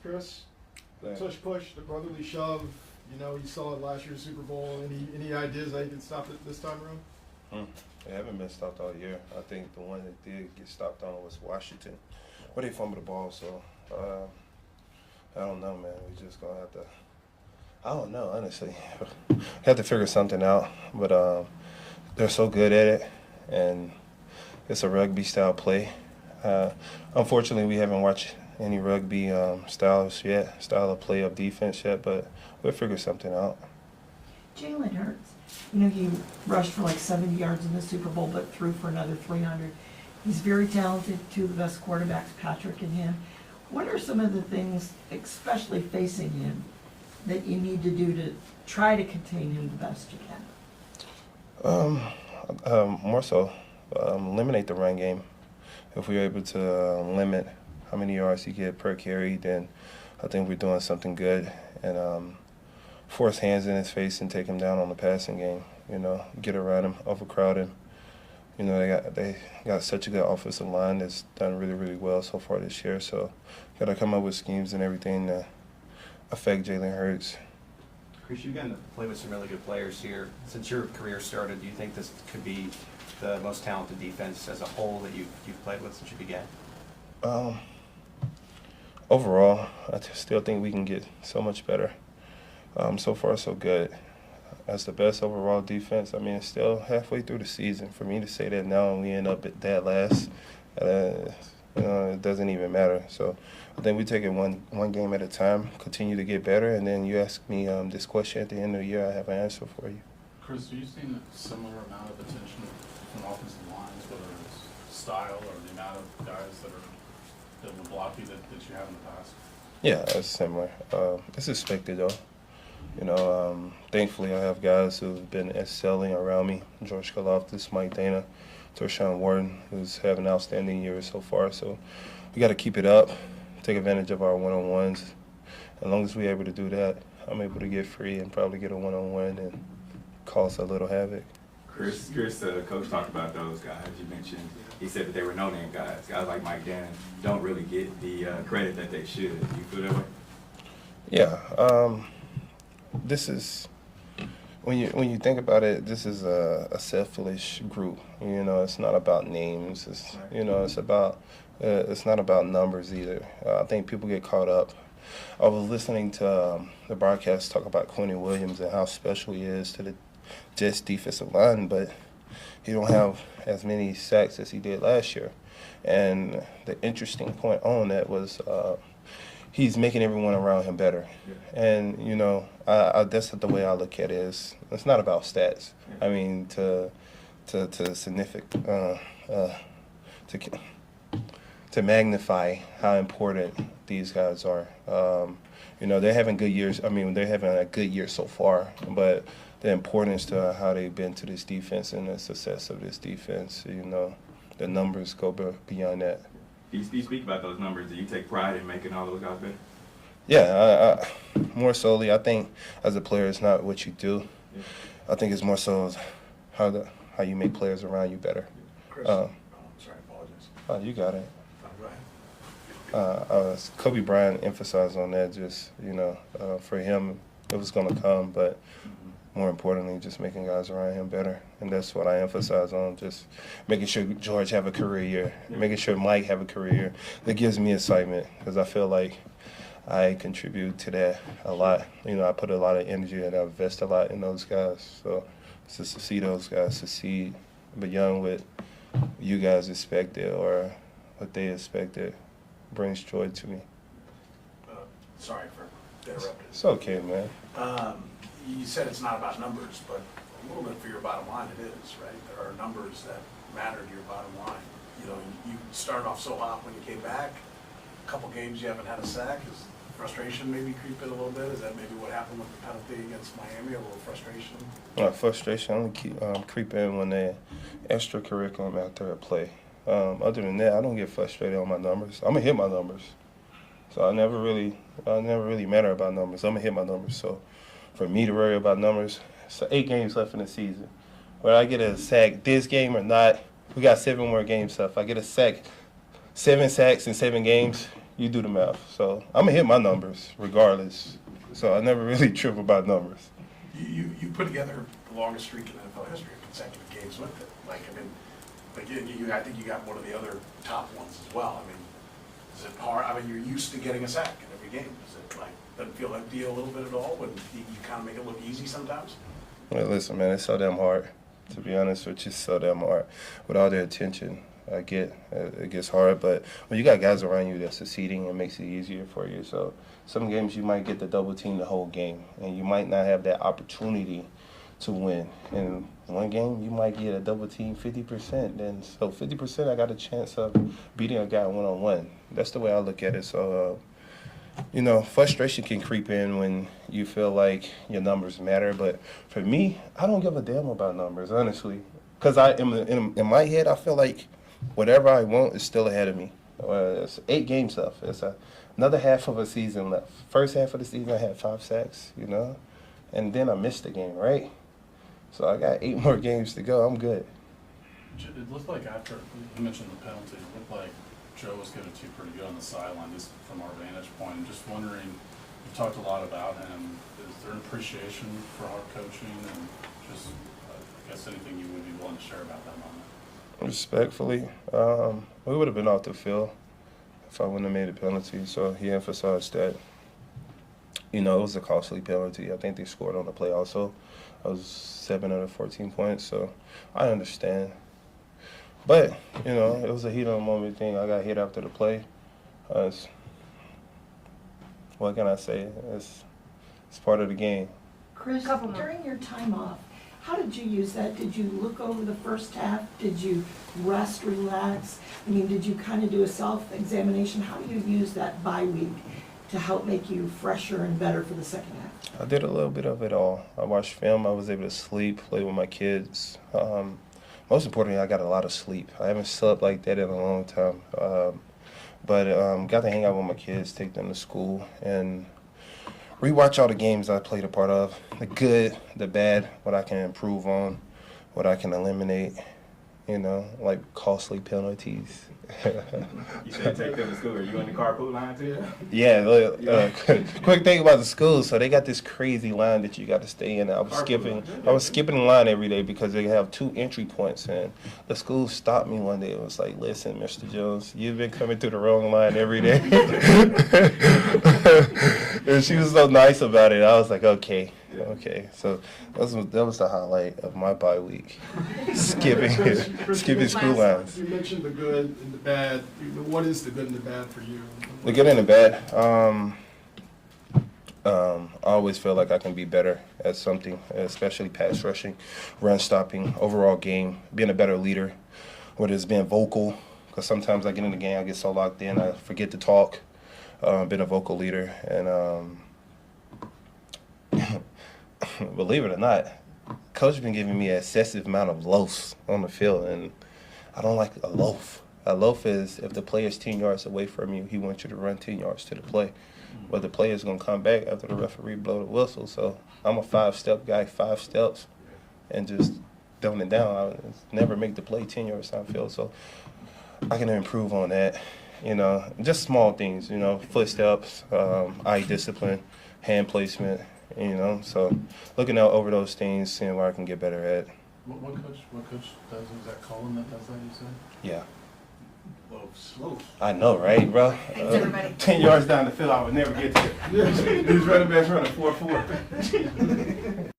Chris. The Thanks. tush push, the brotherly shove. You know, you saw it last year's Super Bowl. Any ideas how you can stop it this time around? They haven't been stopped all year. I think the one that did get stopped on was Washington, where they fumbled the ball. So I don't know, man. We just gonna have to. I don't know, honestly. Have to figure something out. But they're so good at it, and it's a rugby style play. Unfortunately, we haven't watched any rugby style of play of defense yet. But we'll figure something out. Jalen Hurts, you know, he rushed for like 70 yards in the Super Bowl, but threw for another 300. He's very talented, two of the best quarterbacks, Patrick and him. What are some of the things, especially facing him, that you need to do to try to contain him the best you can? More so, eliminate the run game. If we're able to limit how many yards he get per carry, then I think we're doing something good. And force hands in his face and take him down on the passing game. You know, get around him, overcrowd him. You know, they got such a good offensive line that's done really, really well so far this year. So, got to come up with schemes and everything to affect Jalen Hurts. Chris, you've gotten to play with some really good players here. Since your career started, do you think this could be the most talented defense as a whole that you've played with since you began? Overall, I still think we can get so much better. So far, so good. As the best overall defense, I mean, it's still halfway through the season. For me to say that now and we end up at that last, it doesn't even matter. So I think we take it one game at a time, continue to get better, and then you ask me this question at the end of the year, I have an answer for you. Chris, have you seen a similar amount of attention from offensive lines, whether it's style or the amount of guys that will block you that you have in the past? Yeah, it's similar. It's expected, though. You know, thankfully I have guys who've been excelling around me. George Karlaftis, Mike Dana, Tershawn Wharton, who's having outstanding years so far. So we got to keep it up, take advantage of our one-on-ones. As long as we're able to do that, I'm able to get free and probably get a one-on-one and cause a little havoc. Chris, Coach talked about those guys you mentioned. He said that they were no-name guys. Guys like Mike Dana don't really get the credit that they should. Do you feel that way? Yeah. This is when you think about it. This is a selfish group. You know, it's not about names. It's it's not about numbers either. I think people get caught up. I was listening to the broadcast talk about Quentin Williams and how special he is to the Jets defensive line, but he don't have as many sacks as he did last year. And the interesting point on that was he's making everyone around him better. And, you know, that's the way I look at it. It's not about stats. I mean, to magnify how important these guys are. You know, they're having good years. I mean, they're having a good year so far, but the importance to how they've been to this defense and the success of this defense, you know, the numbers go beyond that. You speak about those numbers. Do you take pride in making all those guys better? Yeah, more solely, I think as a player, it's not what you do. Yeah. I think it's more so how you make players around you better. Chris, sorry, apologies. Oh, you got it. Go ahead. Kobe Bryant emphasized on that. Just for him, it was going to come, but more importantly, just making guys around him better, and that's what I emphasize on. Just making sure George have a career year, making sure Mike have a career year. That gives me excitement because I feel like I contribute to that a lot. You know, I put a lot of energy and I invest a lot in those guys. So just to see those guys succeed beyond what you guys expected or what they expected brings joy to me. Sorry for interrupting. It's okay, man. You said it's not about numbers, but a little bit for your bottom line it is, right? There are numbers that matter to your bottom line. You know, you started off so hot when you came back. A couple games you haven't had a sack. Is frustration maybe creeping a little bit? Is that maybe what happened with the penalty against Miami? A little frustration? Frustration only creep in when they extracurricular out there at play. Other than that, I don't get frustrated on my numbers. I'm gonna hit my numbers, so I never really matter about numbers. I'm gonna hit my numbers. So for me to worry about numbers, so 8 games left in the season. Whether I get a sack this game or not, we got 7 more games left. If I get a sack, 7 sacks in 7 games, You do the math. So I'm gonna hit my numbers regardless. So I never really trip about numbers. You put together the longest streak in NFL history of consecutive games with it. Like, I mean, I think you got one of the other top ones as well. I mean, is it hard? I mean, you're used to getting a sack in every game. Is it like, doesn't feel empty a little bit at all when you kind of make it look easy sometimes? Well, listen, man, it's so damn hard. To be honest with you, it's so damn hard. With all the attention I get, it gets hard. But when you got guys around you that's succeeding, it makes it easier for you. So some games you might get the double team the whole game, and you might not have that opportunity to win. In one game, you might get a double team 50%. Then so 50%, I got a chance of beating a guy one-on-one. That's the way I look at it. So, you know, frustration can creep in when you feel like your numbers matter. But for me, I don't give a damn about numbers, honestly. Because in my head, I feel like whatever I want is still ahead of me. It's 8 games left. It's another half of a season left. First half of the season, I had 5 sacks, you know. And then I missed the game, right? So I got 8 more games to go. I'm good. It looked like after, you mentioned the penalty, it looked like Joe was giving it to you pretty good on the sideline, just from our vantage point. I'm just wondering, you've talked a lot about him. Is there an appreciation for our coaching and just, I guess, anything you would be willing to share about that moment? Respectfully, we would have been off the field if I wouldn't have made a penalty. So he emphasized that, you know, it was a costly penalty. I think they scored on the play also. I was 7 out of 14 points, so I understand. But, you know, it was a heat of the moment thing. I got hit after the play. What can I say? It's part of the game. Chris, during your time off, how did you use that? Did you look over the first half? Did you rest, relax? I mean, did you kind of do a self-examination? How do you use that bye week to help make you fresher and better for the second half? I did a little bit of it all. I watched film. I was able to sleep, play with my kids. Most importantly, I got a lot of sleep. I haven't slept like that in a long time. But got to hang out with my kids, take them to school, and rewatch all the games I played a part of. The good, the bad, what I can improve on, what I can eliminate, you know, like costly penalties. You said take them to school. Are you on the carpool line too? Yeah, look, quick thing about the school, so they got this crazy line that you got to stay in. I was skipping the line every day because they have 2 entry points, and the school stopped me one day and was like, "Listen, Mr. Jones, you've been coming through the wrong line every day." And she was so nice about it. I was like, okay. So that was the highlight of my bye week, skipping school lines. You mentioned the good and the bad. What is the good and the bad for you? The good and the bad. I always feel like I can be better at something, especially pass rushing, run stopping, overall game, being a better leader, whether it's being vocal, because sometimes I get in the game, I get so locked in, I forget to talk. Been a vocal leader, and believe it or not, coach been giving me an excessive amount of loafs on the field, and I don't like a loaf. A loaf is if the player's 10 yards away from you, he wants you to run 10 yards to the play. But the player's going to come back after the referee blow the whistle. So I'm a 5-step guy, 5 steps, and just dumb it down. I never make the play 10 yards downfield. So I can improve on that. You know, just small things, you know, footsteps, eye discipline, hand placement, you know. So looking out over those things, seeing where I can get better at. What coach does, is that Colin that does that, you said? Yeah. Loaves. I know, right, bro? Thanks, everybody. 10 yards down the field, I would never get to it. These running backs running 4-4.